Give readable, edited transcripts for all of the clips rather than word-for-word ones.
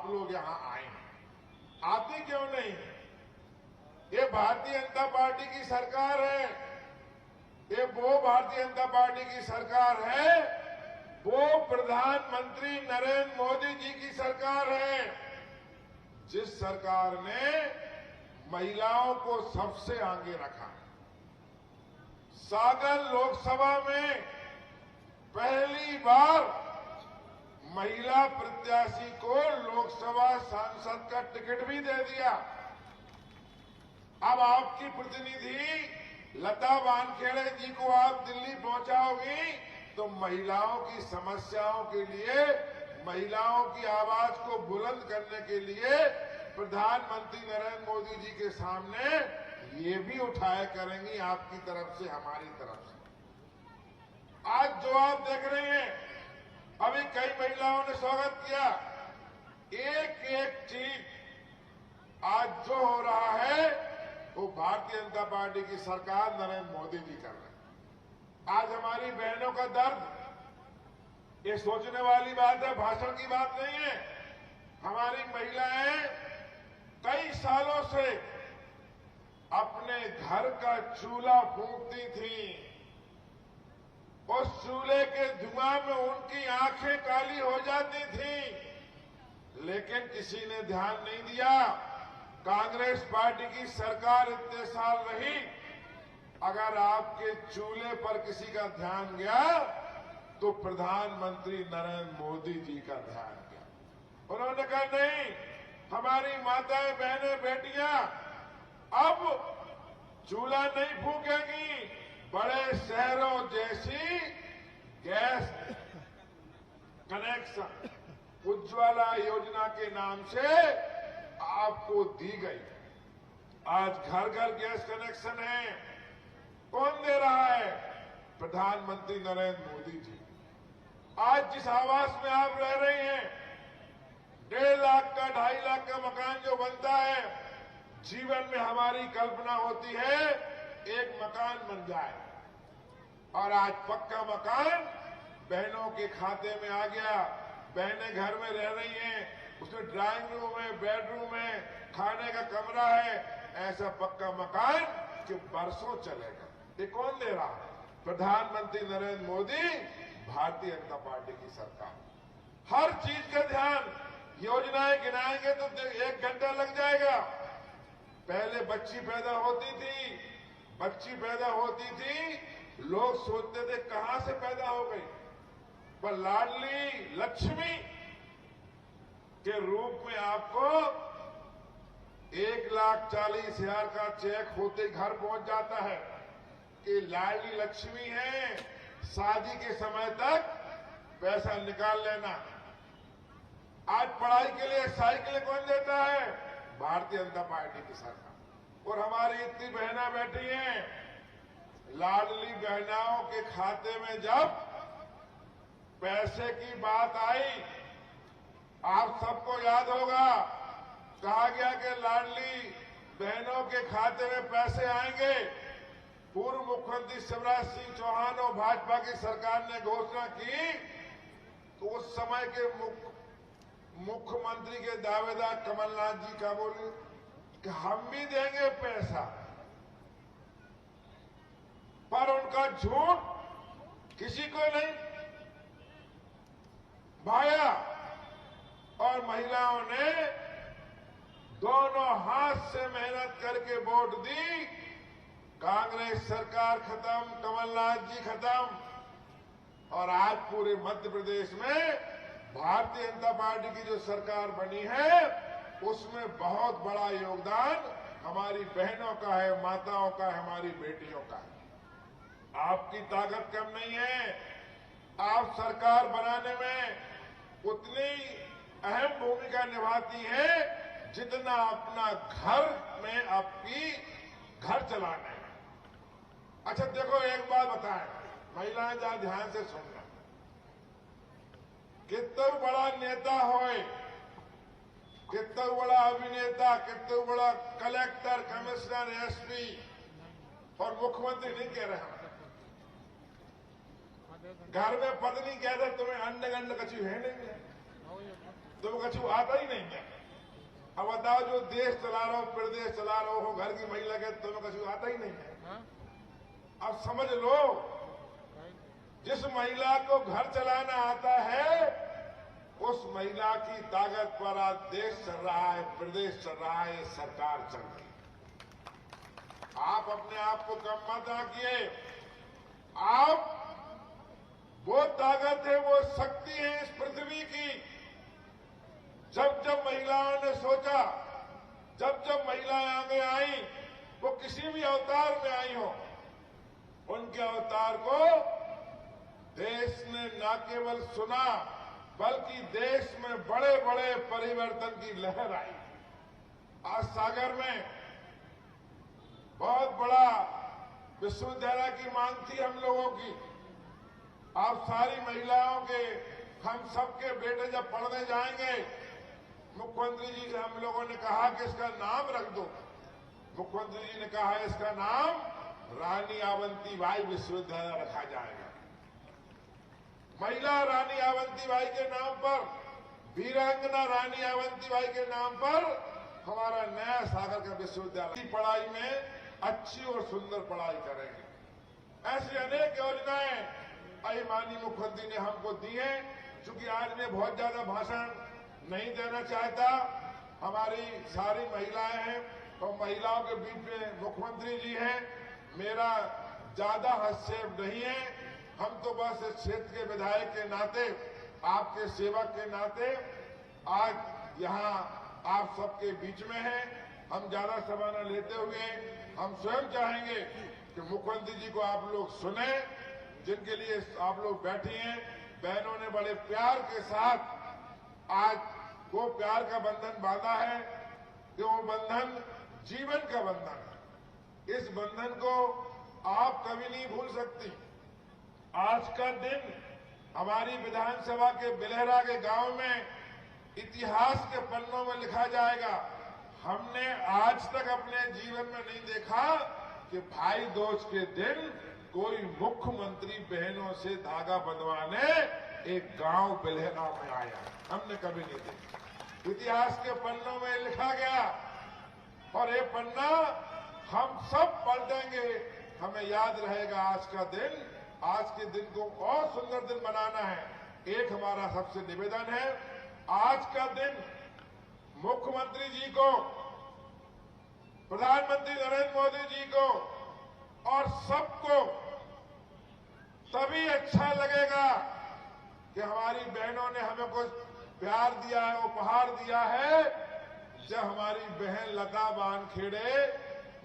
लोग यहां आए हैं। आते क्यों नहीं? ये भारतीय जनता पार्टी की सरकार है, ये वो भारतीय जनता पार्टी की सरकार है, वो प्रधानमंत्री नरेंद्र मोदी जी की सरकार है, जिस सरकार ने महिलाओं को सबसे आगे रखा। सागर लोकसभा में पहली बार महिला प्रत्याशी को लोकसभा सांसद का टिकट भी दे दिया। अब आपकी प्रतिनिधि लता वानखेड़े जी को आप दिल्ली पहुंचाओगी तो महिलाओं की समस्याओं के लिए, महिलाओं की आवाज को बुलंद करने के लिए प्रधानमंत्री नरेंद्र मोदी जी के सामने ये भी उठाया करेंगी, आपकी तरफ से, हमारी तरफ से। आज जो आप देख रहे हैं, अभी कई महिलाओं ने स्वागत किया, एक एक चीज आज जो हो रहा है वो भारतीय जनता पार्टी की सरकार नरेंद्र मोदी जी कर रहे हैं। आज हमारी बहनों का दर्द, ये सोचने वाली बात है, भाषण की बात नहीं है। हमारी महिलाएं कई सालों से अपने घर का चूल्हा फूंकती थी, उस चूल्हे के धुआं में उनकी आंखें काली हो जाती थी, लेकिन किसी ने ध्यान नहीं दिया। कांग्रेस पार्टी की सरकार इतने साल रही, अगर आपके चूल्हे पर किसी का ध्यान गया तो प्रधानमंत्री नरेंद्र मोदी जी का ध्यान गया। उन्होंने कहा नहीं, हमारी माताएं, बहनें, बेटियां अब चूल्हा नहीं फूकेंगी, बड़े शहरों जैसी गैस कनेक्शन उज्ज्वला योजना के नाम से आपको दी गई। आज घर घर गैस कनेक्शन है। कौन दे रहा है? प्रधानमंत्री नरेंद्र मोदी जी। आज जिस आवास में आप रह रहे हैं, 1.5 लाख का, 2.5 लाख का मकान जो बनता है, जीवन में हमारी कल्पना होती है एक मकान बन जाए, और आज पक्का मकान बहनों के खाते में आ गया। बहनें घर में रह रही हैं, उसमें ड्राइंग रूम है, बेडरूम है, खाने का कमरा है, ऐसा पक्का मकान कि बरसों चलेगा। ये कौन दे रहा है? प्रधानमंत्री नरेंद्र मोदी, भारतीय जनता पार्टी की सरकार। हर चीज का ध्यान, योजनाएं गिनाएंगे तो 1 घंटा लग जाएगा। पहले बच्ची पैदा होती थी, लोग सोचते थे कहां से पैदा हो गई, पर लाडली लक्ष्मी के रूप में आपको 1,40,000 का चेक होते घर पहुंच जाता है कि लाडली लक्ष्मी है, शादी के समय तक पैसा निकाल लेना। आज पढ़ाई के लिए साइकिल कौन देता है? भारतीय जनता पार्टी की सरकार। और हमारी इतनी बहनें बैठी हैं, लाडली बहनाओं के खाते में जब पैसे की बात आई, आप सबको याद होगा, कहा गया कि लाडली बहनों के खाते में पैसे आएंगे। पूर्व मुख्यमंत्री शिवराज सिंह चौहान और भाजपा की सरकार ने घोषणा की तो उस समय के मुख्यमंत्री के दावेदार कमलनाथ जी का बोले कि हम भी देंगे पैसा, पर उनका झूठ किसी को नहीं भाया, और महिलाओं ने दोनों हाथ से मेहनत करके वोट दी। कांग्रेस सरकार खत्म, कमलनाथ जी खत्म, और आज पूरे मध्य प्रदेश में भारतीय जनता पार्टी की जो सरकार बनी है, उसमें बहुत बड़ा योगदान हमारी बहनों का है, माताओं का है, हमारी बेटियों का है। आपकी ताकत कम नहीं है। आप सरकार बनाने में उतनी अहम भूमिका निभाती है जितना अपना घर में आपकी घर चलाना है। अच्छा देखो, एक बात बताएं, महिलाएं जरा ध्यान से सुनना। कितना बड़ा नेता होए, कितना बड़ा अभिनेता, कितना बड़ा कलेक्टर, कमिश्नर, एसपी और मुख्यमंत्री नहीं कह रहे हैं, घर में पत्नी कहते तुम्हें अंड गंड कछु है नहीं है, तो कछु आता ही नहीं है। अब बताओ, जो देश चला रहा हो, प्रदेश चला रहा हो, घर की महिला के तुम्हें कछु आता ही नहीं है। अब समझ लो, जिस महिला को घर चलाना आता है, उस महिला की ताकत पर आज देश चल रहा है, प्रदेश चल रहा है, सरकार चल रही है। आप अपने आप को कम मत आंकिए। आप वो ताकत है, वो शक्ति है इस पृथ्वी की। जब जब महिलाओं ने सोचा, जब जब महिलाएं आगे आई, वो किसी भी अवतार में आई हो, उनके अवतार को देश ने न केवल सुना, बल्कि देश में बड़े बड़े परिवर्तन की लहर आई। आज सागर में बहुत बड़ा विश्वविद्यालय की मांग थी हम लोगों की। आप सारी महिलाओं के, हम सबके बेटे जब पढ़ने जाएंगे, मुख्यमंत्री जी से हम लोगों ने कहा कि इसका नाम रख दो। मुख्यमंत्री जी ने कहा इसका नाम रानी अवंतीबाई विश्वविद्यालय रखा जाएगा। महिला रानी अवंतीबाई के नाम पर, वीरांगना रानी अवंतीबाई के नाम पर हमारा नया सागर का विश्वविद्यालय पढ़ाई में अच्छी और सुंदर पढ़ाई करेंगे। ऐसी अनेक योजनाएं माननीय मुख्यमंत्री ने हमको दी हैं। चूंकि आज मैं बहुत ज्यादा भाषण नहीं देना चाहता, हमारी सारी महिलाएं हैं, तो महिलाओं के बीच में मुख्यमंत्री जी हैं, मेरा ज्यादा हस्तक्षेप नहीं है। हम तो बस इस क्षेत्र के विधायक के नाते, आपके सेवक के नाते आज यहाँ आप सबके बीच में हैं। हम ज्यादा समय न लेते हुए हम स्वयं चाहेंगे कि मुख्यमंत्री जी को आप लोग सुने, जिनके लिए आप लोग बैठी हैं। बहनों ने बड़े प्यार के साथ आज वो प्यार का बंधन बांधा है कि वो बंधन जीवन का बंधन है। इस बंधन को आप कभी नहीं भूल सकती। आज का दिन हमारी विधानसभा के बिलहरा के गांव में इतिहास के पन्नों में लिखा जाएगा। हमने आज तक अपने जीवन में नहीं देखा कि भाई दूज के दिन कोई मुख्यमंत्री बहनों से धागा बंधवाने एक गांव बिलहरा में आया। हमने कभी नहीं देखा। इतिहास के पन्नों में लिखा गया और ये पन्ना हम सब पलटेंगे। हमें याद रहेगा आज का दिन। आज के दिन को और सुंदर दिन बनाना है। एक हमारा सबसे निवेदन है, आज का दिन मुख्यमंत्री जी को, प्रधानमंत्री नरेंद्र मोदी जी को और सबको तभी अच्छा लगेगा कि हमारी बहनों ने हमें कुछ प्यार दिया है, उपहार दिया है। जब हमारी बहन लता वानखेड़े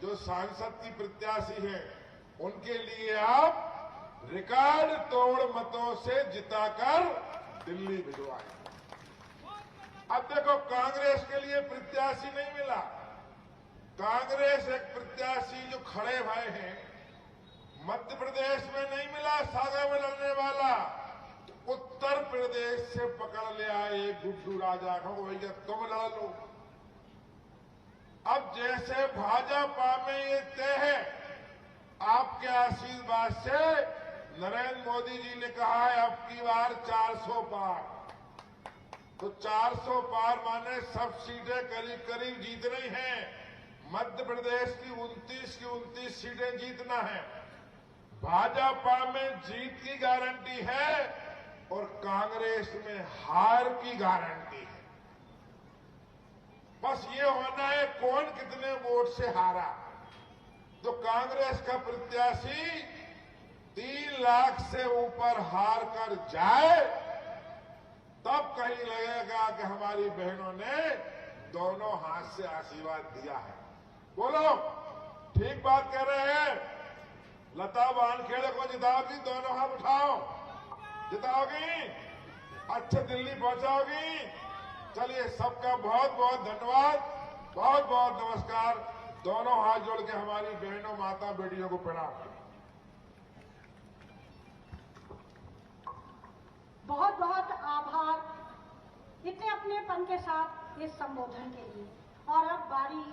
जो सांसद की प्रत्याशी हैं, उनके लिए आप रिकॉर्ड तोड़ मतों से जिताकर दिल्ली भिजवाए। अब देखो, कांग्रेस के लिए प्रत्याशी नहीं मिला। कांग्रेस एक प्रत्याशी जो खड़े भाई हैं, मध्य प्रदेश में नहीं मिला सागर में लड़ने वाला, उत्तर प्रदेश से पकड़ ले आए गुड्डू राजा को, भैया तुम लड़ लो। अब जैसे भाजपा में ये तय है, आपके आशीर्वाद से नरेंद्र मोदी जी ने कहा है अब की बार 400 पार। तो 400 पार माने सब सीटें करीब करीब जीत रही हैं। मध्य प्रदेश की 29 सीटें जीतना है। भाजपा में जीत की गारंटी है और कांग्रेस में हार की गारंटी है। बस ये होना है कौन कितने वोट से हारा। तो कांग्रेस का प्रत्याशी 3 लाख से ऊपर हार कर जाए, तब कहीं लगेगा कि हमारी बहनों ने दोनों हाथ से आशीर्वाद दिया है। बोलो, ठीक बात कह रहे हैं। लता वानखेड़े को जिताओगी, दोनों हाथ उठाओ। जिताओगी, अच्छे दिल्ली पहुंचाओगी। चलिए, सबका बहुत बहुत धन्यवाद, बहुत बहुत नमस्कार। दोनों हाथ जोड़ के हमारी बहनों, माता, बेटियों को प्रणाम। बहुत बहुत आभार इतने अपनेपन के साथ इस संबोधन के लिए। और अब बारी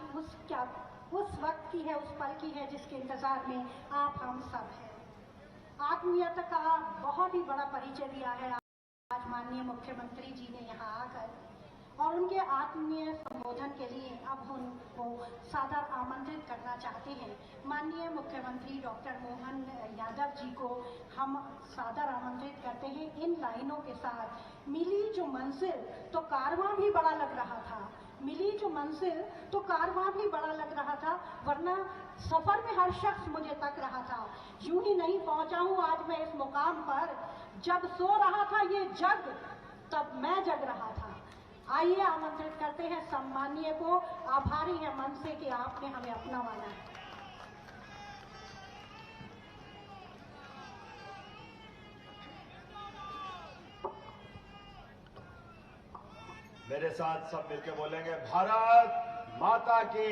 उस वक्त की है, उस पल की है जिसके इंतजार में आप हम सब हैं। आत्मीयता का बहुत ही बड़ा परिचय दिया है आज माननीय मुख्यमंत्री जी ने यहाँ आकर। आत्मीय संबोधन के लिए अब उनको सादर आमंत्रित करना चाहते हैं। माननीय मुख्यमंत्री डॉक्टर मोहन यादव जी को हम सादर आमंत्रित करते हैं इन लाइनों के साथ। मिली जो मंजिल तो कारवां भी बड़ा लग रहा था, मिली जो मंजिल तो कारवां भी बड़ा लग रहा था, वरना सफर में हर शख्स मुझे तक रहा था। यूं ही नहीं पहुंचा हूं आज मैं इस मुकाम पर, जब सो रहा था ये जग तब मैं जग रहा था। आइए आमंत्रित करते हैं सम्मानीय को। आभारी है मन से कि आपने हमें अपना माना है। मेरे साथ सब मिलकर बोलेंगे, भारत माता की।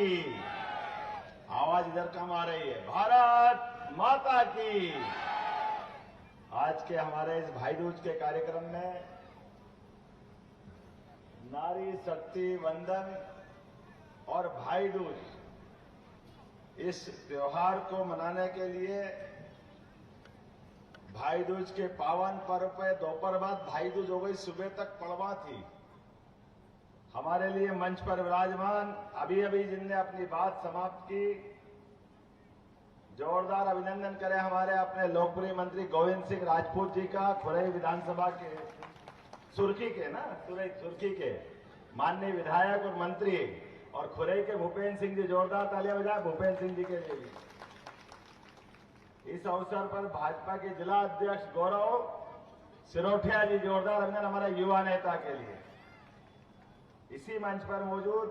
आवाज इधर कम आ रही है। भारत माता की। आज के हमारे इस भाई दूज के कार्यक्रम में नारी शक्ति वंदन और भाई दूज इस त्योहार को मनाने के लिए भाई दूज के पावन पर्व पे दोपहर बाद भाई दूज हो गई, सुबह तक पड़वा थी। हमारे लिए मंच पर विराजमान अभी अभी जिनने अपनी बात समाप्त की, जोरदार अभिनंदन करें हमारे अपने लोकप्रिय मंत्री गोविंद सिंह राजपूत जी का, खुरई विधानसभा के सुर्खी के सुर्खी के माननीय विधायक और मंत्री, और खुरई के भूपेन्द्र सिंह जी, जोरदार तालियां बजाएं भूपेन्द्र सिंह जी के लिए भी। इस अवसर पर भाजपा के जिला अध्यक्ष गौरव सिरोठिया जी, जोरदार अभिनंदन हमारे युवा नेता के लिए। इसी मंच पर मौजूद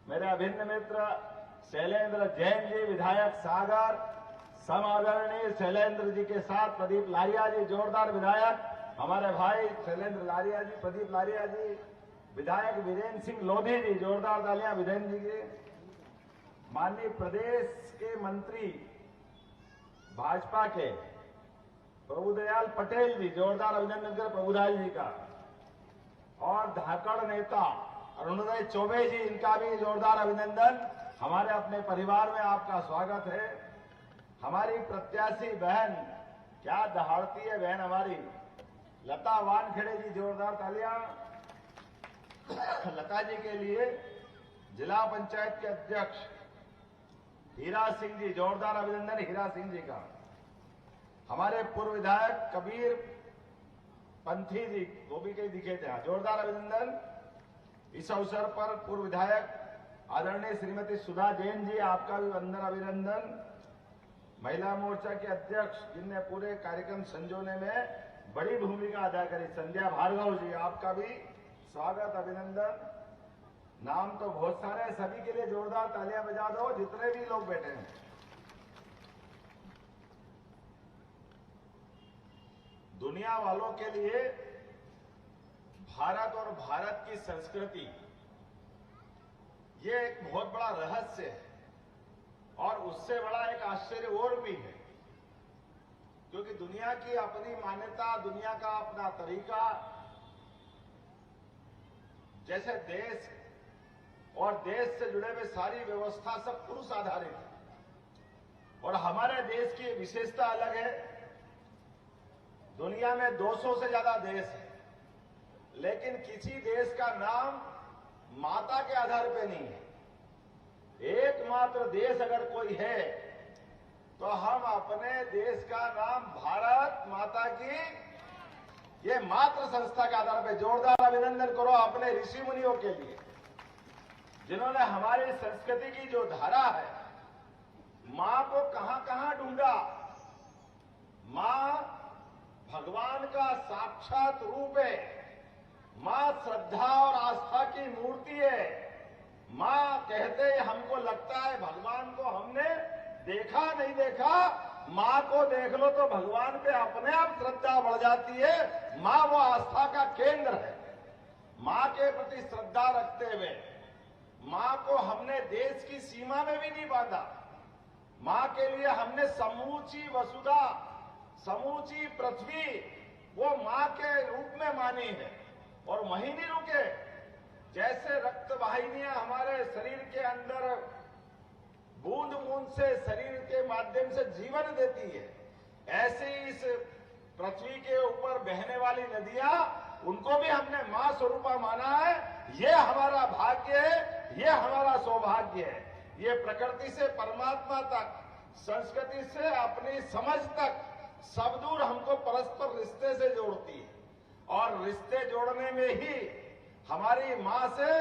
मेरे अभिन्न मित्र शैलेंद्र जैन जी, विधायक सागर, समादरणीय शैलेंद्र जी के साथ प्रदीप लारिया जी, जोरदार विधायक हमारे भाई शैलेंद्र लारिया जी, प्रदीप लारिया जी, विधायक वीरेंद्र सिंह लोधी जी, जोरदार तालियां वीरेंद्र जी के। माननीय प्रदेश के मंत्री भाजपा के प्रभुदयाल पटेल जी, जोरदार अभिनंदन कर प्रभुदयाल जी का। और धाकड़ नेता अरुणोदय चौबे जी, इनका भी जोरदार अभिनंदन। हमारे अपने परिवार में आपका स्वागत है। हमारी प्रत्याशी बहन, क्या दहाड़ती है बहन हमारी लता वानखेड़े जी, जोरदार तालियां लता जी के लिए। जिला पंचायत के अध्यक्ष हीरा सिंह जी, जोरदार अभिनंदन हीरा सिंह जी का। हमारे पूर्व विधायक कबीर पंथी जी, वो भी कहीं दिखे थे, जोरदार अभिनंदन। इस अवसर पर पूर्व विधायक आदरणीय श्रीमती सुधा जैन जी, आपका भी वंदन अभिनंदन। महिला मोर्चा के अध्यक्ष जिनने पूरे कार्यक्रम संजोने में बड़ी भूमिका अदा करी, संध्या भार्गव जी, आपका भी स्वागत अभिनंदन। नाम तो बहुत सारे हैं, सभी के लिए जोरदार तालियां बजा दो जितने भी लोग बैठे हैं। दुनिया वालों के लिए भारत और भारत की संस्कृति ये एक बहुत बड़ा रहस्य है, और उससे बड़ा एक आश्चर्य और भी है, क्योंकि दुनिया की अपनी मान्यता, दुनिया का अपना तरीका, जैसे देश और देश से जुड़े हुए सारी व्यवस्था सब पुरुष आधारित है, और हमारे देश की विशेषता अलग है। दुनिया में 200 से ज्यादा देश है, लेकिन किसी देश का नाम माता के आधार पे नहीं है। एकमात्र देश अगर कोई है तो हम अपने देश का नाम भारत माता की ये मात्र संस्था के आधार पे, जोरदार अभिनंदन करो अपने ऋषि मुनियों के लिए, जिन्होंने हमारी संस्कृति की जो धारा है, मां को कहां कहां ढूंढा। मां भगवान का साक्षात रूप है, मां श्रद्धा और आस्था की मूर्ति है। मां कहते हमको लगता है भगवान को हमने देखा नहीं देखा, मां को देख लो तो भगवान पे अपने आप श्रद्धा बढ़ जाती है। मां वो आस्था का केंद्र है। मां के प्रति श्रद्धा रखते हुए मां को हमने देश की सीमा में भी नहीं बांधा। मां के लिए हमने समूची वसुधा, समूची पृथ्वी वो मां के रूप में मानी है। और वहीं नहीं रुके, जैसे रक्त वाहिनियां हमारे शरीर के अंदर बूंद बूंद से शरीर के माध्यम से जीवन देती है, ऐसे ही इस पृथ्वी के ऊपर बहने वाली नदियां, उनको भी हमने मां स्वरूपा माना है। ये हमारा सौभाग्य है, ये हमारा सौभाग्य है। ये प्रकृति से परमात्मा तक, संस्कृति से अपनी समझ तक सब दूर हमको परस्पर रिश्ते से जोड़ती है। और रिश्ते जोड़ने में ही हमारी मां से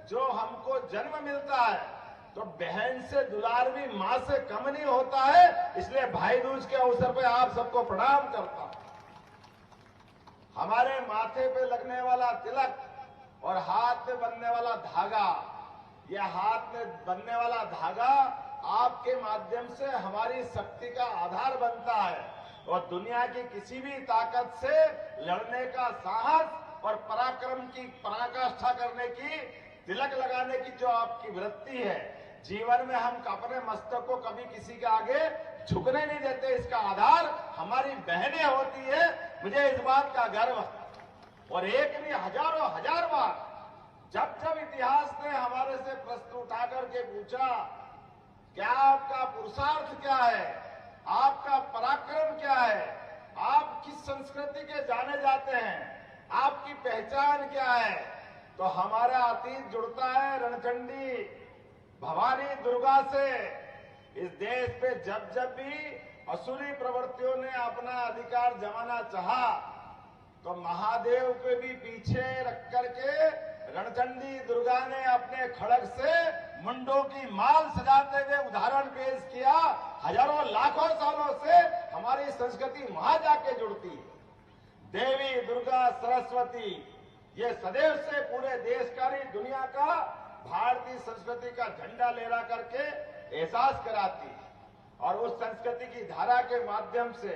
जो हमको जन्म मिलता है, तो बहन से दुलार भी मां से कम नहीं होता है। इसलिए भाई दूज के अवसर पर आप सबको प्रणाम करता हूं। हमारे माथे पे लगने वाला तिलक और हाथ में बंधने वाला धागा, यह हाथ में बंधने वाला धागा आपके माध्यम से हमारी शक्ति का आधार बनता है और दुनिया की किसी भी ताकत से लड़ने का साहस और पराक्रम की पराकाष्ठा करने की, तिलक लगाने की जो आपकी वृत्ति है, जीवन में हम अपने मस्तक को कभी किसी के आगे झुकने नहीं देते। इसका आधार हमारी बहनें होती है। मुझे इस बात का गर्व है। और एक नहीं, हजारों हजार बार जब जब इतिहास ने हमारे से प्रश्न उठा करके पूछा, क्या आपका पुरुषार्थ क्या है, आपका पराक्रम क्या है, आप किस संस्कृति के जाने जाते हैं, आपकी पहचान क्या है, तो हमारा अतीत जुड़ता है रणचंडी भवानी दुर्गा से। इस देश पे जब जब भी असुरी प्रवृत्तियों ने अपना अधिकार जमाना चाहा, तो महादेव के भी पीछे रख करके रणचंडी दुर्गा ने अपने खड़ग से मुंडों की माल सजाते हुए उदाहरण पेश किया। हजारों लाखों सालों से हमारी संस्कृति वहां जाके जुड़ती है। देवी दुर्गा सरस्वती ये सदैव से पूरे देश का नहीं, दुनिया का भारतीय संस्कृति का झंडा लहरा करके एहसास कराती है। और उस संस्कृति की धारा के माध्यम से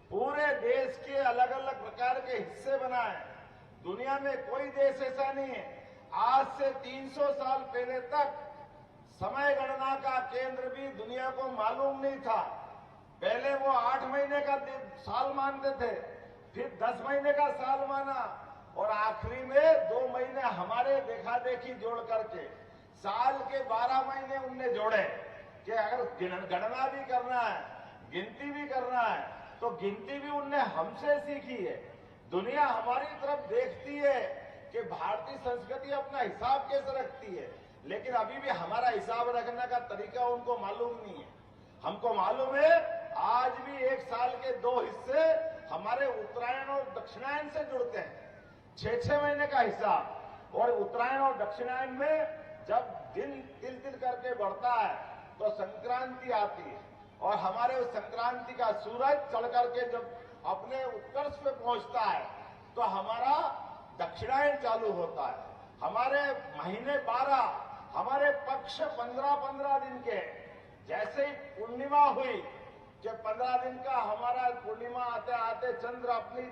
पूरे देश के अलग अलग प्रकार के हिस्से बनाए। दुनिया में कोई देश ऐसा नहीं है। आज से 300 साल पहले तक समय गणना का केंद्र भी दुनिया को मालूम नहीं था। पहले वो 8 महीने का साल मानते थे, फिर 10 महीने का साल माना और आखिरी में 2 महीने हमारे देखा देखी जोड़ करके साल के 12 महीने उनने जोड़े कि अगर गणना भी करना है, गिनती भी करना है, तो गिनती भी उनने हमसे सीखी है। दुनिया हमारी तरफ देखती है कि भारतीय संस्कृति अपना हिसाब कैसे रखती है, लेकिन अभी भी हमारा हिसाब रखने का तरीका उनको मालूम नहीं है। हमको मालूम है आज भी एक साल के 2 हिस्से हमारे उत्तरायण और दक्षिणायन से जुड़ते हैं। 6-6 महीने का हिसाब। और उत्तरायण और दक्षिणायन में जब दिन तिल तिल करके बढ़ता है तो संक्रांति आती है और हमारे उस संक्रांति का सूरज चढ़ करके जब अपने उत्कर्ष पे पहुंचता है तो हमारा दक्षिणायन चालू होता है। हमारे महीने 12, हमारे पक्ष 15-15 दिन के। जैसे ही पूर्णिमा हुई कि 15 दिन का हमारा पूर्णिमा आते आते चंद्र अपनी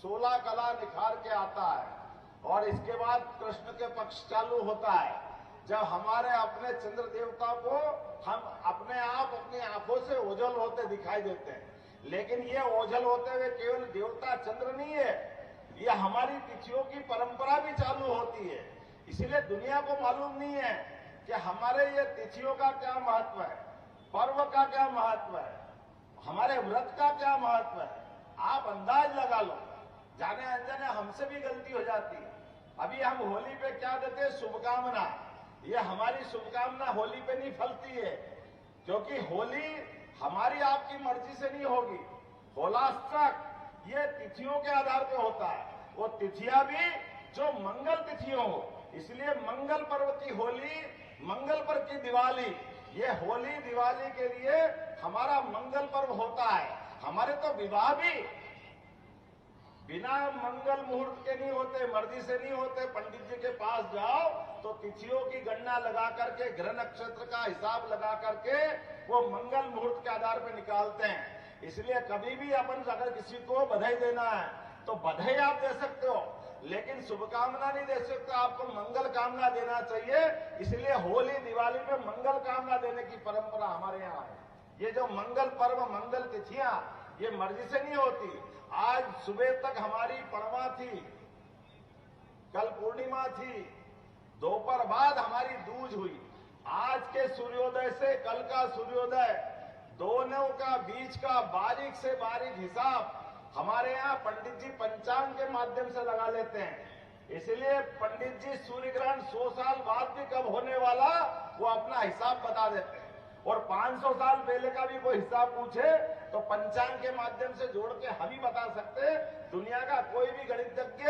16 कला निखार के आता है और इसके बाद कृष्ण के पक्ष चालू होता है, जब हमारे अपने चंद्र देवता को हम अपने आप अपनी आंखों से ओझल होते दिखाई देते हैं। लेकिन ये ओझल होते हुए केवल देवता चंद्र नहीं है, ये हमारी तिथियों की परंपरा भी चालू होती है। इसीलिए दुनिया को मालूम नहीं है कि हमारे ये तिथियों का क्या महत्व है, पर्व का क्या महत्व है, हमारे व्रत का क्या महत्व है। आप अंदाज लगा लो, जाने अनजाने हमसे भी गलती हो जाती है। अभी हम होली पे क्या देते हैं, शुभकामना। ये हमारी शुभकामना होली पे नहीं फलती है, क्योंकि होली हमारी आपकी मर्जी से नहीं होगी। होलाष्टक ये तिथियों के आधार पे होता है, वो तिथियां भी जो मंगल तिथियों हो। इसलिए मंगल पर्व की होली, मंगल पर्व की दिवाली, ये होली दिवाली के लिए हमारा मंगल पर्व होता है। हमारे तो विवाह भी बिना मंगल मुहूर्त के नहीं होते, मर्जी से नहीं होते। पंडित जी के पास जाओ तो तिथियों की गणना लगा करके, ग्रह नक्षत्र का हिसाब लगा करके वो मंगल मुहूर्त के आधार पर निकालते हैं। इसलिए कभी भी अपन अगर किसी को बधाई देना है तो बधाई आप दे सकते हो, लेकिन शुभकामना नहीं दे सकते, आपको मंगल कामना देना चाहिए। इसलिए होली दिवाली में मंगल कामना देने की परंपरा हमारे यहाँ है। ये जो मंगल पर्व, मंगल तिथियां, ये मर्जी से नहीं होती। आज सुबह तक हमारी पड़वा थी, कल पूर्णिमा थी, दोपहर बाद हमारी दूज हुई। आज के सूर्योदय से कल का सूर्योदय, दोनों का बीच का बारीक से बारीक हिसाब हमारे यहाँ पंडित जी पंचांग के माध्यम से लगा लेते हैं। इसलिए पंडित जी सूर्य ग्रहण 100 साल बाद भी कब होने वाला वो अपना हिसाब बता देते हैं। और 500 साल पहले का भी कोई हिसाब पूछे तो पंचांग के माध्यम से जोड़ के हम ही बता सकते हैं। दुनिया का कोई भी गणितज्ञ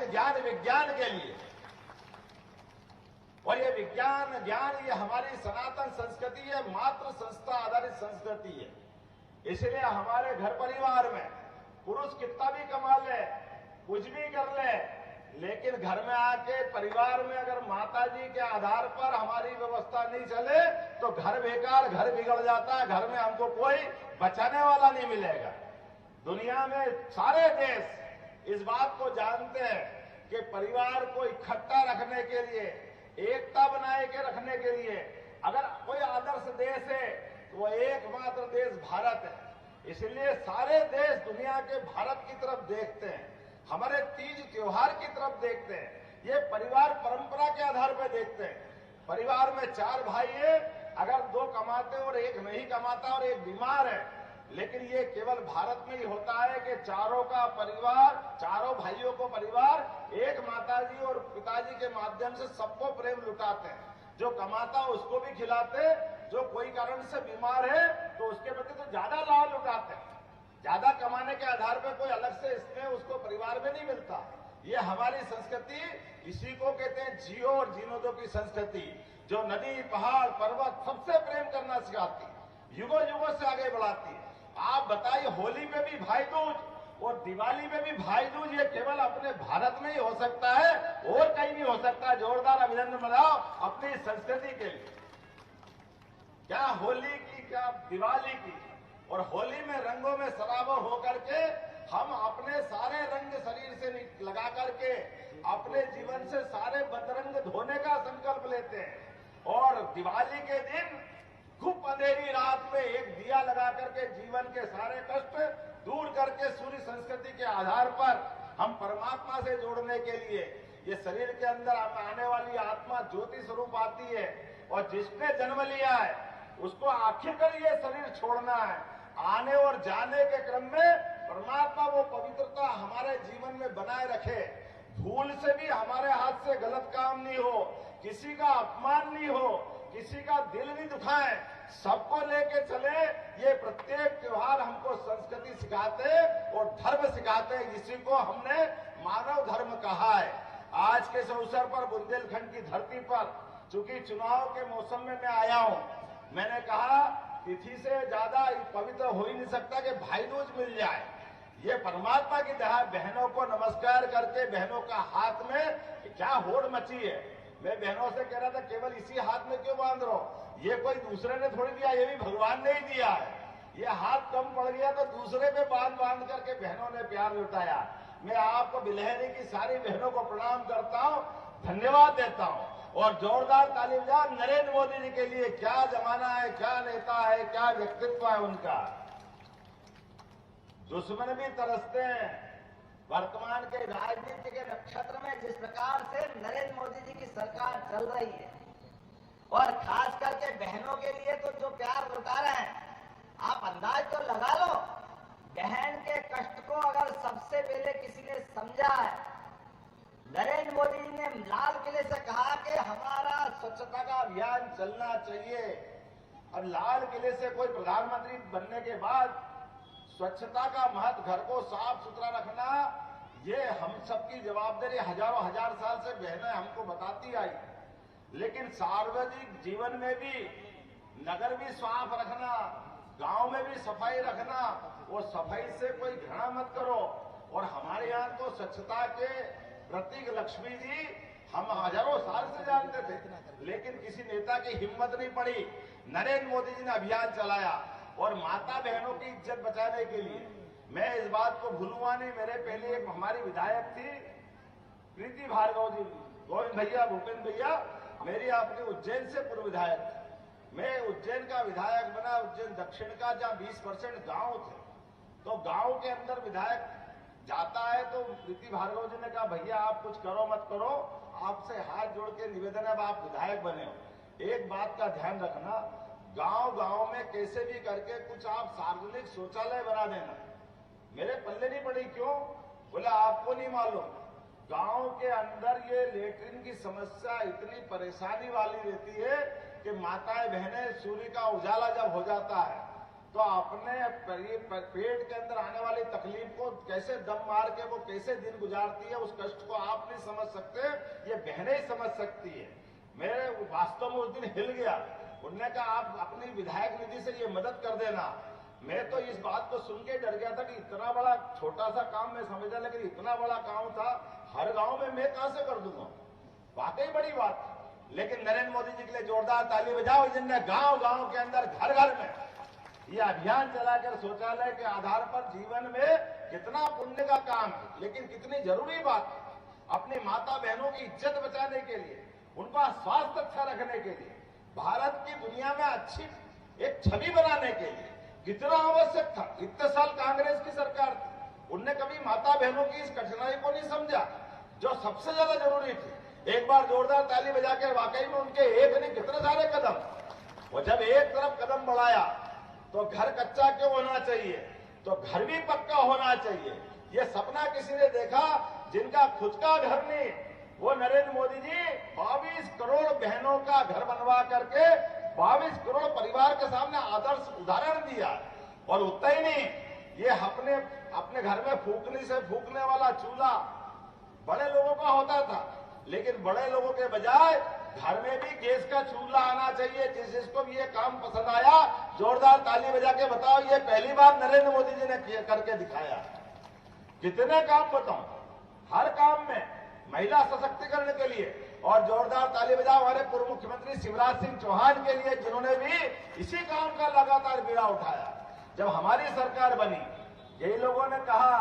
ज्ञान विज्ञान के लिए, और ये विज्ञान ज्ञान ये हमारी सनातन संस्कृति है, मातृ संस्था आधारित संस्कृति है। इसलिए हमारे घर परिवार में पुरुष कितना भी कमा ले, कुछ भी कर ले, लेकिन घर में आके परिवार में अगर माताजी के आधार पर हमारी व्यवस्था नहीं चले तो घर बेकार, घर बिगड़ जाता है। घर में हमको कोई बचाने वाला नहीं मिलेगा। दुनिया में सारे देश इस बात को जानते हैं कि परिवार को इकट्ठा रखने के लिए, एकता बनाए के रखने के लिए अगर कोई आदर्श देश है तो वो एकमात्र देश भारत है। इसलिए सारे देश दुनिया के भारत की तरफ देखते हैं, हमारे तीज त्योहार की तरफ देखते हैं। ये परिवार परंपरा के आधार पर देखते हैं। परिवार में 4 भाई है, अगर 2 कमाते और एक नहीं कमाता और एक बीमार है, लेकिन ये केवल भारत में ही होता है कि चारों का परिवार, चारों भाइयों को परिवार एक माताजी और पिताजी के माध्यम से सबको प्रेम लुटाते हैं। जो कमाता उसको भी खिलाते, जो कोई कारण से बीमार है तो उसके प्रति तो ज्यादा लाभ लुटाते हैं। ज्यादा कमाने के आधार पर कोई अलग से इसमें उसको परिवार में नहीं मिलता। ये हमारी संस्कृति, इसी को कहते हैं जियो और जीने दो की संस्कृति, जो नदी पहाड़ पर्वत सबसे प्रेम करना सिखाती है, युगों युगों से आगे बढ़ाती है। आप बताइए, होली में भी भाई दूज और दिवाली में भी भाई दूज ये केवल अपने भारत में ही हो सकता है और कहीं नहीं हो सकता। जोरदार अभिनंदन मनाओ अपनी संस्कृति के लिए। क्या होली की, क्या दिवाली की। और होली में रंगों में सराबोर होकर के हम अपने सारे रंग शरीर से लगा करके अपने जीवन से सारे बदरंग धोने का संकल्प लेते हैं। और दिवाली के दिन खूब अंधेरी रात में एक दिया लगा करके जीवन के सारे कष्ट दूर करके सूर्य संस्कृति के आधार पर हम परमात्मा से जोड़ने के लिए ये शरीर के अंदर आने वाली आत्मा ज्योति स्वरूप आती है। और जिसने जन्म लिया है उसको आखिरकार ये शरीर छोड़ना है। आने और जाने के क्रम में परमात्मा वो पवित्रता हमारे जीवन में बनाए रखे। भूल से भी हमारे हाथ से गलत काम नहीं हो, किसी का अपमान नहीं हो, किसी का दिल नहीं दुखाए, सबको लेके चले। ये प्रत्येक त्योहार हमको संस्कृति सिखाते और धर्म सिखाते, इसी को हमने मानव धर्म कहा है। आज के इस अवसर पर बुंदेलखंड की धरती पर चूंकि चुनाव के मौसम में मैं आया हूं, मैंने कहा तिथि से ज्यादा पवित्र हो ही नहीं सकता कि भाई दूज मिल जाए। ये परमात्मा की दया। बहनों को नमस्कार करके बहनों का हाथ में क्या होड़ मची है। मैं बहनों से कह रहा था केवल इसी हाथ में क्यों बांध रहे हो, ये कोई दूसरे ने थोड़ी दिया, ये भी भगवान ने ही दिया है। ये हाथ कम पड़ गया तो दूसरे पे बांध करके बहनों ने प्यार लुटाया। मैं आपको बिलहरी की सारी बहनों को प्रणाम करता हूं, धन्यवाद देता हूं। और जोरदार ताली बजाओ नरेंद्र मोदी जी के लिए। क्या जमाना है, क्या नेता है, क्या व्यक्तित्व है उनका। दुश्मन भी तरसते हैं। वर्तमान के राजनीति के नक्षत्र में जिस प्रकार से नरेंद्र मोदी जी की सरकार चल रही है और खास करके बहनों के लिए तो जो प्यार लुटा रहे हैं, आप अंदाज तो लगा लो। बहन के कष्ट को अगर सबसे पहले किसी ने समझा है, नरेंद्र मोदी जी ने लाल किले से कहा कि हमारा स्वच्छता का अभियान चलना चाहिए। और लाल किले से कोई प्रधानमंत्री बनने के बाद स्वच्छता का महत्व, घर को साफ सुथरा रखना, ये हम सबकी जवाबदारी हजारों हजार साल से बहनें हमको बताती आई। लेकिन सार्वजनिक जीवन में भी नगर भी साफ रखना, गांव में भी सफाई रखना, वो सफाई से कोई घृणा मत करो। और हमारे यहाँ तो स्वच्छता के प्रतीक लक्ष्मी जी हम हजारों साल से जानते थे, लेकिन किसी नेता की हिम्मत नहीं पड़ी। नरेंद्र मोदी जी ने अभियान चलाया और माता बहनों की इज्जत बचाने के लिए। मैं इस बात को भूलूंगा नहीं। मेरे पहले एक हमारी विधायक थी प्रीति भार्गव जी, गोविंद भैया, भूपेंद्र भैया, मेरी अपनी उज्जैन से पूर्व विधायक थी। मैं उज्जैन का विधायक बना, उज्जैन दक्षिण का, जहां 20% गांव थे। तो गांव के अंदर विधायक जाता है तो प्रीति भार्गव जी ने कहा भैया आप कुछ करो मत करो, आपसे हाथ जोड़ के निवेदन है, आप विधायक बने हो। एक बात का ध्यान रखना, गांव गांव में कैसे भी करके कुछ आप सार्वजनिक शौचालय बना देना। मेरे पल्ले नहीं पड़ी। क्यों? बोला आपको नहीं मालूम, गांव के अंदर ये लेटरिन की समस्या इतनी परेशानी वाली रहती है कि माताएं बहनें सूर्य का उजाला जब हो जाता है तो अपने पेट के अंदर आने वाली तकलीफ को कैसे दम मार के वो कैसे दिन गुजारती है, उस कष्ट को आप नहीं समझ सकते, ये बहनें ही समझ सकती है। मेरे वास्तव में उस दिन हिल गया। उन्होंने कहा आप अपनी विधायक निधि से ये मदद कर देना। मैं तो इस बात को सुन के डर गया था कि इतना बड़ा छोटा सा काम मैं समझा, लेकिन इतना बड़ा काम था, हर गांव में मैं कहां से कर दूंगा। वाकई बड़ी बात। लेकिन नरेंद्र मोदी जी के लिए जोरदार ताली बजाओ, जिनने गांव गांव के अंदर घर घर में ये अभियान चलाकर शौचालय के आधार पर जीवन में कितना पुण्य का काम है, लेकिन कितनी जरूरी बात है। अपनी माता बहनों की इज्जत बचाने के लिए, उनका स्वास्थ्य अच्छा रखने के लिए, भारत की दुनिया में अच्छी एक छवि बनाने के लिए कितना आवश्यक था। इतने साल कांग्रेस की सरकार थी, उनने कभी माता बहनों की इस कठिनाई को नहीं समझा जो सबसे ज्यादा जरूरी थी। एक बार जोरदार ताली बजाकर वाकई में उनके एक नहीं कितने सारे कदम, और जब एक तरफ कदम बढ़ाया तो घर कच्चा क्यों होना चाहिए, तो घर भी पक्का होना चाहिए। ये सपना किसी ने देखा जिनका खुद का घर नहीं, वो नरेंद्र मोदी जी 22 करोड़ बहनों का घर बनवा करके 22 करोड़ परिवार के सामने आदर्श उदाहरण दिया। और उतना ही नहीं, ये अपने घर में फूकने से फूकने वाला चूल्हा बड़े लोगों का होता था, लेकिन बड़े लोगों के बजाय घर में भी गैस का चूल्हा आना चाहिए। जिसको भी ये काम पसंद आया जोरदार ताली बजा के बताओ, ये पहली बार नरेंद्र मोदी जी ने करके दिखाया। कितने काम बताऊं, हर काम में महिला सशक्तिकरण के लिए। और जोरदार ताली बजाओ हमारे पूर्व मुख्यमंत्री शिवराज सिंह चौहान के लिए, जिन्होंने भी इसी काम का लगातार बीड़ा उठाया। जब हमारी सरकार बनी, यही लोगों ने कहा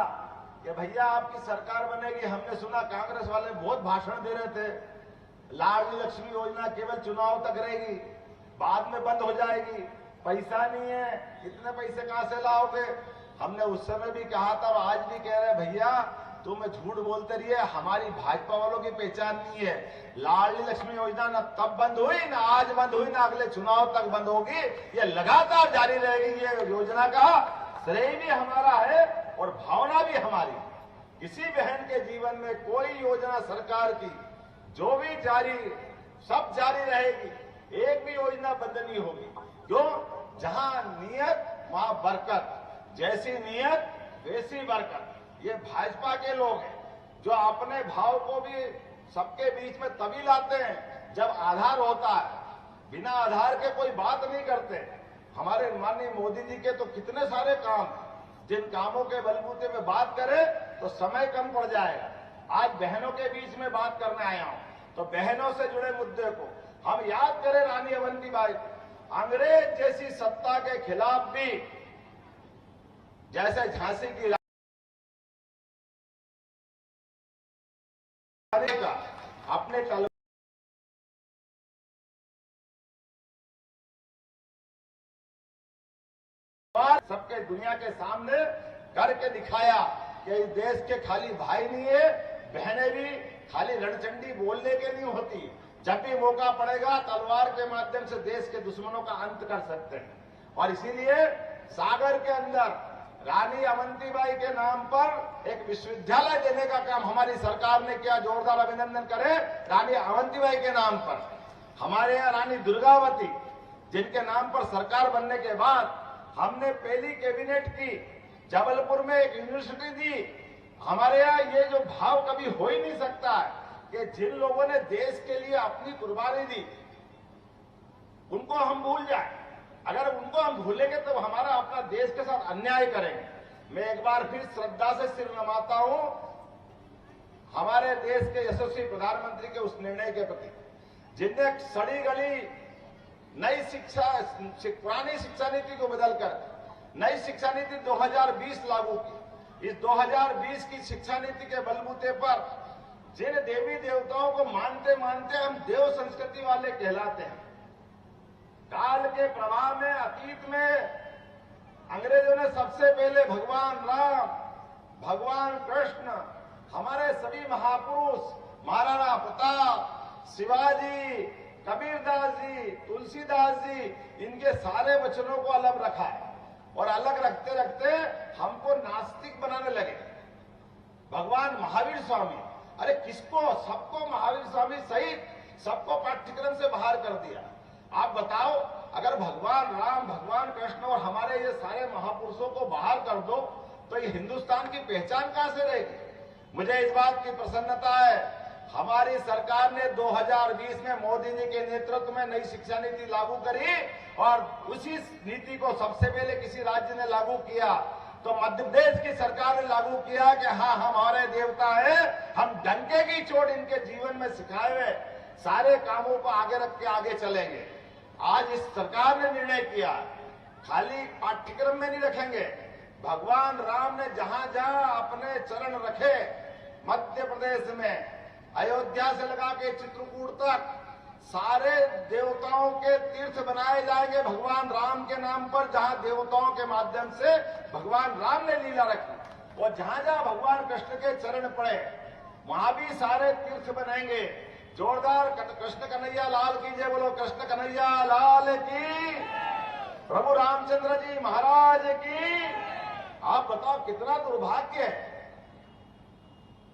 कि भैया आपकी सरकार बनेगी। हमने सुना कांग्रेस वाले बहुत भाषण दे रहे थे, लाडली लक्ष्मी योजना केवल चुनाव तक रहेगी, बाद में बंद हो जाएगी, पैसा नहीं है, इतने पैसे कहां से लाओगे। हमने उस समय भी कहा था और आज भी कह रहे हैं, भैया तुम झूठ बोलते रहिए, हमारी भाजपा वालों की पहचान नहीं है। लाडली लक्ष्मी योजना न तब बंद हुई, न आज बंद हुई, न अगले चुनाव तक बंद होगी, ये लगातार जारी रहेगी। ये योजना का श्रेय भी हमारा है और भावना भी हमारी। किसी बहन के जीवन में कोई योजना सरकार की जो भी सब जारी रहेगी, एक भी योजना बंद नहीं होगी। क्यों? जहां नियत वहां बरकत, जैसी नियत वैसी बरकत। ये भाजपा के लोग हैं जो अपने भाव को भी सबके बीच में तभी लाते हैं जब आधार होता है, बिना आधार के कोई बात नहीं करते। हमारे माननीय मोदी जी के तो कितने सारे काम, जिन कामों के बलबूते पे बात करें तो समय कम पड़ जाएगा। आज बहनों के बीच में बात करने आया हूं, तो बहनों से जुड़े मुद्दे को हम याद करें। रानी अवंतीबाई, अंग्रेज जैसी सत्ता के खिलाफ भी, जैसे झांसी की का अपने सबके दुनिया के सामने करके दिखाया कि इस देश के खाली भाई नहीं है, बहनें भी खाली रणचंडी बोलने के नहीं होती। जब भी मौका पड़ेगा तलवार के माध्यम से देश के दुश्मनों का अंत कर सकते हैं। और इसीलिए सागर के अंदर रानी अवंतीबाई के नाम पर एक विश्वविद्यालय देने का काम हमारी सरकार ने किया। जोरदार अभिनंदन करें रानी अवंतीबाई के नाम पर। हमारे यहाँ रानी दुर्गावती, जिनके नाम पर सरकार बनने के बाद हमने पहली कैबिनेट की, जबलपुर में एक यूनिवर्सिटी दी। हमारे यहाँ ये जो भाव कभी हो ही नहीं सकता है कि जिन लोगों ने देश के लिए अपनी कुर्बानी दी उनको हम भूल जाए। अगर उनको हम भूलेंगे तो हमारा अपना देश के साथ अन्याय करेंगे। मैं एक बार फिर श्रद्धा से सिर नमाता हूं हमारे देश के यशस्वी प्रधानमंत्री के उस निर्णय के प्रति, जिनने सड़ी गली नई पुरानी शिक्षा नीति को बदलकर नई शिक्षा नीति 2020 लागू की। इस 2020 की शिक्षा नीति के बलबूते पर जिन देवी देवताओं को मानते मानते हम देव संस्कृति वाले कहलाते हैं, काल के प्रवाह में अतीत में अंग्रेजों ने सबसे पहले भगवान राम, भगवान कृष्ण, हमारे सभी महापुरुष महाराणा प्रताप, शिवाजी, कबीरदास जी, तुलसीदास जी, इनके सारे वचनों को अलग रखा है। और अलग रखते रखते हमको नास्तिक बनाने लगे। भगवान महावीर स्वामी, अरे किसको? सबको, महावीर स्वामी सहित सबको पाठ्यक्रम से बाहर कर दिया। आप बताओ, अगर भगवान राम, भगवान कृष्ण और हमारे ये सारे महापुरुषों को बाहर कर दो तो ये हिंदुस्तान की पहचान कहां से रहेगी? मुझे इस बात की प्रसन्नता है, हमारी सरकार ने 2020 में मोदी जी के नेतृत्व में नई शिक्षा नीति लागू करी और उसी नीति को सबसे पहले किसी राज्य ने लागू किया तो मध्य प्रदेश की सरकार ने लागू किया कि हाँ, हमारे देवता हैं, हम डंके की चोट इनके जीवन में सिखाए हुए सारे कामों को आगे रख के आगे चलेंगे। आज इस सरकार ने निर्णय किया, खाली पाठ्यक्रम में नहीं रखेंगे। भगवान राम ने जहां जहां अपने चरण रखे, मध्य प्रदेश में अयोध्या से लगा के चित्रकूट तक सारे देवताओं के तीर्थ बनाए जाएंगे भगवान राम के नाम पर। जहां देवताओं के माध्यम से भगवान राम ने लीला रखी और जहां जहां भगवान कृष्ण के चरण पड़े वहां भी सारे तीर्थ बनेंगे। जोरदार कृष्ण कन्हैया लाल की जय बोलो, कृष्ण कन्हैया लाल की, प्रभु रामचंद्र जी महाराज की। आप बताओ कितना दुर्भाग्य है,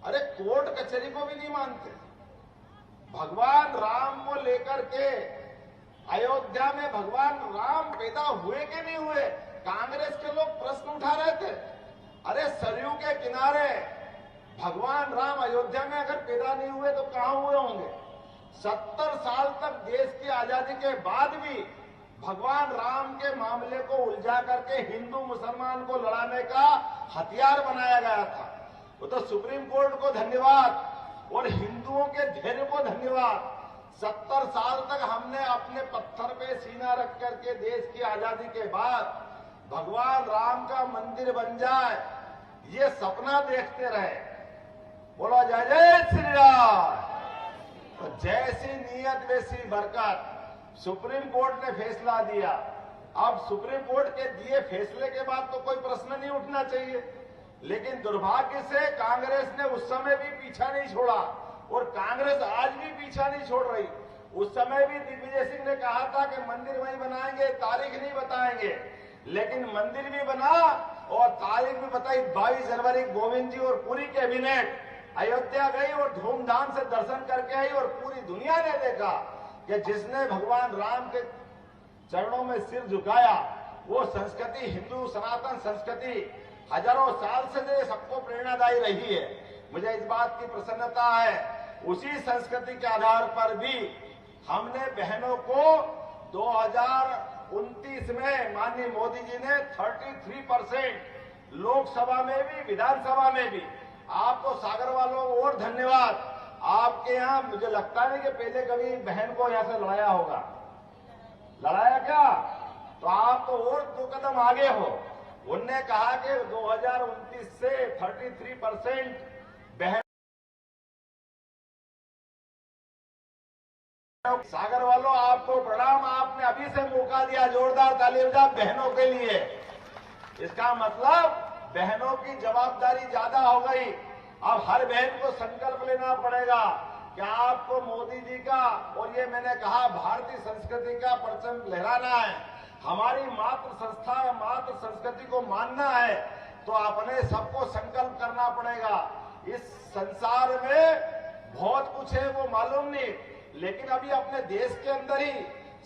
अरे कोर्ट कचहरी को भी नहीं मानते। भगवान राम को लेकर के अयोध्या में भगवान राम पैदा हुए कि नहीं हुए, कांग्रेस के लोग प्रश्न उठा रहे थे। अरे सरयू के किनारे भगवान राम अयोध्या में अगर पैदा नहीं हुए तो कहां हुए होंगे? 70 साल तक देश की आजादी के बाद भी भगवान राम के मामले को उलझा करके हिंदू मुसलमान को लड़ाने का हथियार बनाया गया था। वो तो सुप्रीम कोर्ट को धन्यवाद और हिंदुओं के धैर्य को धन्यवाद। 70 साल तक हमने अपने पत्थर पे सीना रख करके देश की आजादी के बाद भगवान राम का मंदिर बन जाए ये सपना देखते रहे। बोलो जय जय श्री राम। तो जैसी नीयत वैसी बरकत। सुप्रीम कोर्ट ने फैसला दिया, अब सुप्रीम कोर्ट के दिए फैसले के बाद तो कोई प्रश्न नहीं उठना चाहिए, लेकिन दुर्भाग्य से कांग्रेस ने उस समय भी पीछा नहीं छोड़ा और कांग्रेस आज भी पीछा नहीं छोड़ रही। उस समय भी दिग्विजय सिंह ने कहा था कि मंदिर वहीं बनाएंगे, तारीख नहीं बताएंगे, लेकिन मंदिर भी बना और तारीख भी बताई। 22 जनवरी गोविंद जी और पूरी कैबिनेट अयोध्या गई और धूमधाम से दर्शन करके आई और पूरी दुनिया ने देखा कि जिसने भगवान राम के चरणों में सिर झुकाया वो संस्कृति, हिंदू सनातन संस्कृति हजारों साल से सबको प्रेरणादायी रही है। मुझे इस बात की प्रसन्नता है, उसी संस्कृति के आधार पर भी हमने बहनों को 2029 में माननीय मोदी जी ने 33% लोकसभा में भी विधानसभा में भी। आपको सागर वालों को और धन्यवाद। आपके यहाँ मुझे लगता नहीं कि पहले कभी बहन को यहां से लड़ाया होगा, लड़ाया क्या? तो आप तो और 2 कदम आगे हो। उनने कहा कि 2029 से 33% बहन। सागर वालों आपको प्रणाम, आपने अभी से मौका दिया, जोरदार ताली बजा बहनों के लिए। इसका मतलब बहनों की जवाबदारी ज्यादा हो गई। अब हर बहन को संकल्प लेना पड़ेगा कि आपको मोदी जी का और ये मैंने कहा भारतीय संस्कृति का परचम लहराना है, हमारी मातृ संस्था मातृ संस्कृति को मानना है, तो अपने सबको संकल्प करना पड़ेगा। इस संसार में बहुत कुछ है वो मालूम नहीं, लेकिन अभी अपने देश के अंदर ही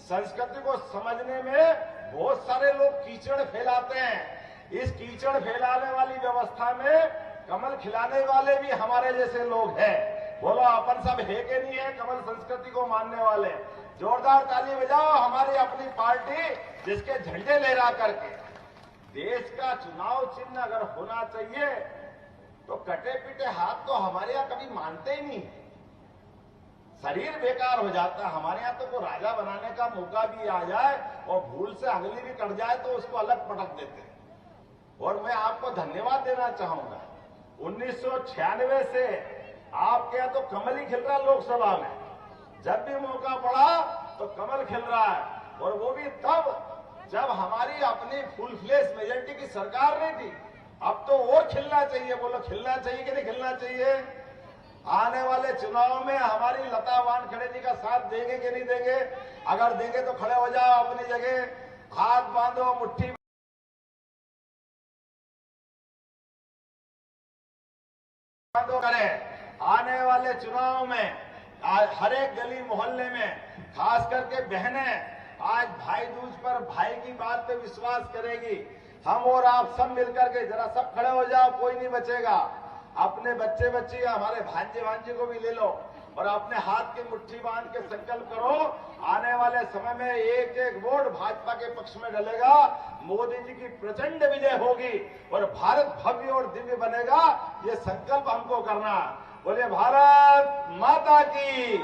संस्कृति को समझने में बहुत सारे लोग कीचड़ फैलाते हैं। इस कीचड़ फैलाने वाली व्यवस्था में कमल खिलाने वाले भी हमारे जैसे लोग हैं। बोलो अपन सब है कि नहीं है कमल संस्कृति को मानने वाले? जोरदार ताली बजाओ हमारी अपनी पार्टी जिसके झंडे लहरा करके। देश का चुनाव चिन्ह अगर होना चाहिए तो कटे पिटे हाथ तो हमारे यहाँ कभी मानते ही नहीं, शरीर बेकार हो जाता है। हमारे यहाँ तो को राजा बनाने का मौका भी आ जाए और भूल से अंगली भी कट जाए तो उसको अलग पटक देते हैं। और मैं आपको धन्यवाद देना चाहूंगा, 1996 से आपके यहाँ तो कमल ही खिल रहा लोकसभा में, जब भी मौका पड़ा तो कमल खिल रहा है, और वो भी तब जब हमारी अपनी फुल फ्लेश मेजोरिटी की सरकार नहीं थी। अब तो और खिलना चाहिए। बोलो खिलना चाहिए कि नहीं खिलना चाहिए? आने वाले चुनाव में हमारी लता वानखेड़े जी का साथ देंगे कि नहीं देंगे? अगर देंगे तो खड़े हो जाओ अपनी जगह, हाथ बांधो, मुट्ठी बांधो करें। आने वाले चुनाव में आज हर एक गली मोहल्ले में खास करके बहनें आज भाई दूज पर भाई की बात पे विश्वास करेगी। हम और आप सब मिलकर के जरा सब खड़े हो जाओ, कोई नहीं बचेगा। अपने बच्चे बच्ची या हमारे भांजे भांजे को भी ले लो और अपने हाथ की मुट्ठी बांध के संकल्प करो, आने वाले समय में एक एक वोट भाजपा के पक्ष में डलेगा, मोदी जी की प्रचंड विजय होगी और भारत भव्य और दिव्य बनेगा। ये संकल्प हमको करना। बोलिए भारत माता की।